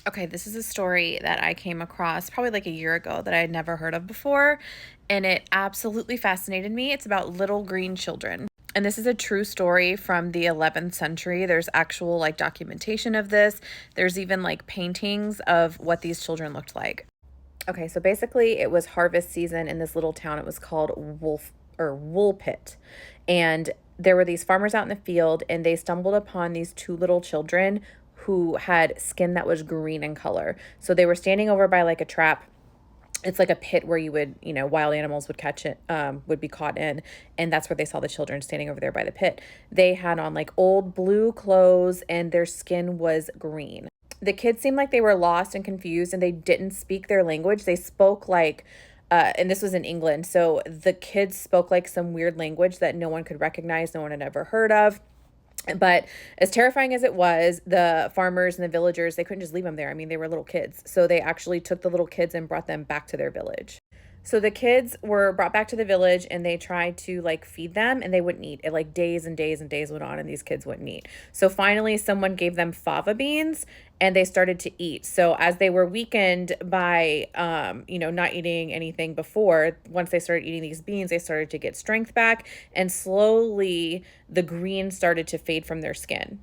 Okay, this is a story that I came across probably like a year ago that I had never heard of before, and it absolutely fascinated me. It's about little green children. And this is a true story from the 11th century. There's actual like documentation of this. There's even like paintings of what these children looked like. Okay, so basically it was harvest season in this little town. It was called Woolpit. And there were these farmers out in the field and they stumbled upon these two little children who had skin that was green in color. So they were standing over by like a trap. It's like a pit where you would, wild animals would catch it, would be caught in. And that's where they saw the children standing over there by the pit. They had on like old blue clothes and their skin was green. The kids seemed like they were lost and confused and they didn't speak their language. They spoke like, and this was in England. So the kids spoke like some weird language that no one could recognize, no one had ever heard of. But as terrifying as it was, the farmers and the villagers, they couldn't just leave them there. I mean, they were little kids. So they actually took the little kids and brought them back to their village. So the kids were brought back to the village and they tried to like feed them and they wouldn't eat. It like days and days and days went on and these kids wouldn't eat. So finally someone gave them fava beans and they started to eat. So as they were weakened by not eating anything before, once they started eating these beans, they started to get strength back and slowly the green started to fade from their skin.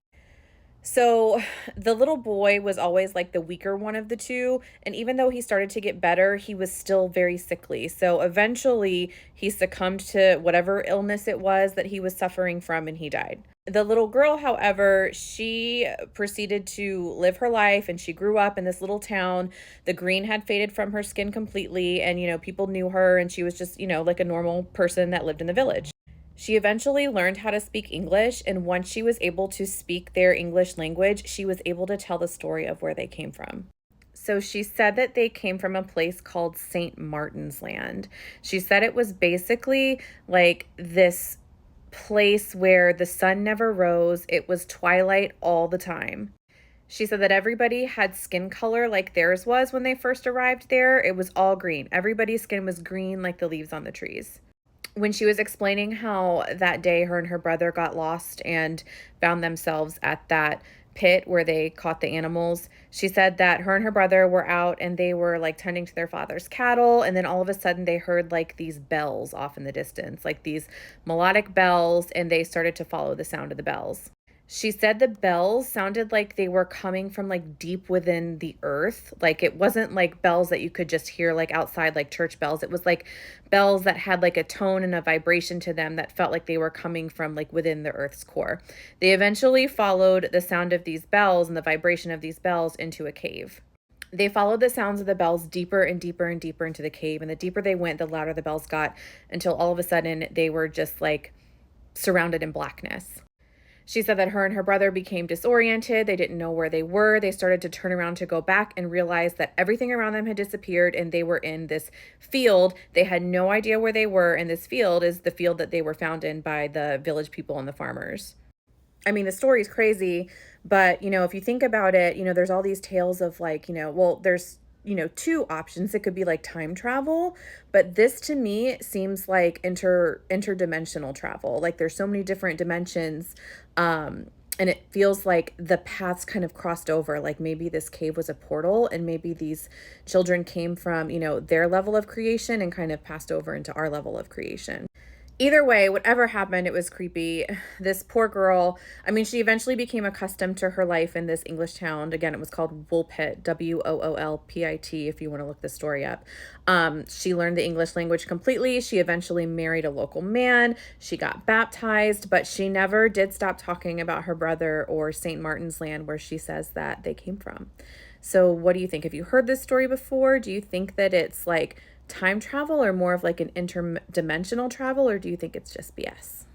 So the little boy was always like the weaker one of the two. And even though he started to get better, he was still very sickly. So eventually he succumbed to whatever illness it was that he was suffering from and he died. The little girl, however, she proceeded to live her life and she grew up in this little town. The green had faded from her skin completely. And, people knew her and she was just, like a normal person that lived in the village. She eventually learned how to speak English, and once she was able to speak their English language, she was able to tell the story of where they came from. So she said that they came from a place called St. Martin's Land. She said it was basically like this place where the sun never rose, it was twilight all the time. She said that everybody had skin color like theirs was when they first arrived there. It was all green. Everybody's skin was green like the leaves on the trees. When she was explaining how that day her and her brother got lost and found themselves at that pit where they caught the animals, she said that her and her brother were out and they were like tending to their father's cattle. And then all of a sudden they heard like these bells off in the distance, like these melodic bells, and they started to follow the sound of the bells. She said the bells sounded like they were coming from like deep within the earth. Like it wasn't like bells that you could just hear like outside, like church bells. It was like bells that had like a tone and a vibration to them that felt like they were coming from like within the earth's core. They eventually followed the sound of these bells and the vibration of these bells into a cave. They followed the sounds of the bells deeper and deeper and deeper into the cave. And the deeper they went, the louder the bells got until all of a sudden they were just like surrounded in blackness. She said that her and her brother became disoriented. They didn't know where they were. They started to turn around to go back and realize that everything around them had disappeared and they were in this field. They had no idea where they were. And this field is the field that they were found in by the village people and the farmers. I mean, the story's crazy, but if you think about it, there's all these tales of like, there's two options. It could be like time travel, but this to me seems like interdimensional travel. Like there's so many different dimensions. And it feels like the paths kind of crossed over. Like maybe this cave was a portal and maybe these children came from, their level of creation and kind of passed over into our level of creation. Either way, whatever happened, it was creepy. This poor girl, I mean, she eventually became accustomed to her life in this English town. Again, it was called Woolpit, Woolpit, if you want to look the story up. She learned the English language completely. She eventually married a local man. She got baptized, but she never did stop talking about her brother or St. Martin's Land, where she says that they came from. So what do you think? Have you heard this story before? Do you think that it's like time travel or more of like an interdimensional travel, or do you think it's just BS?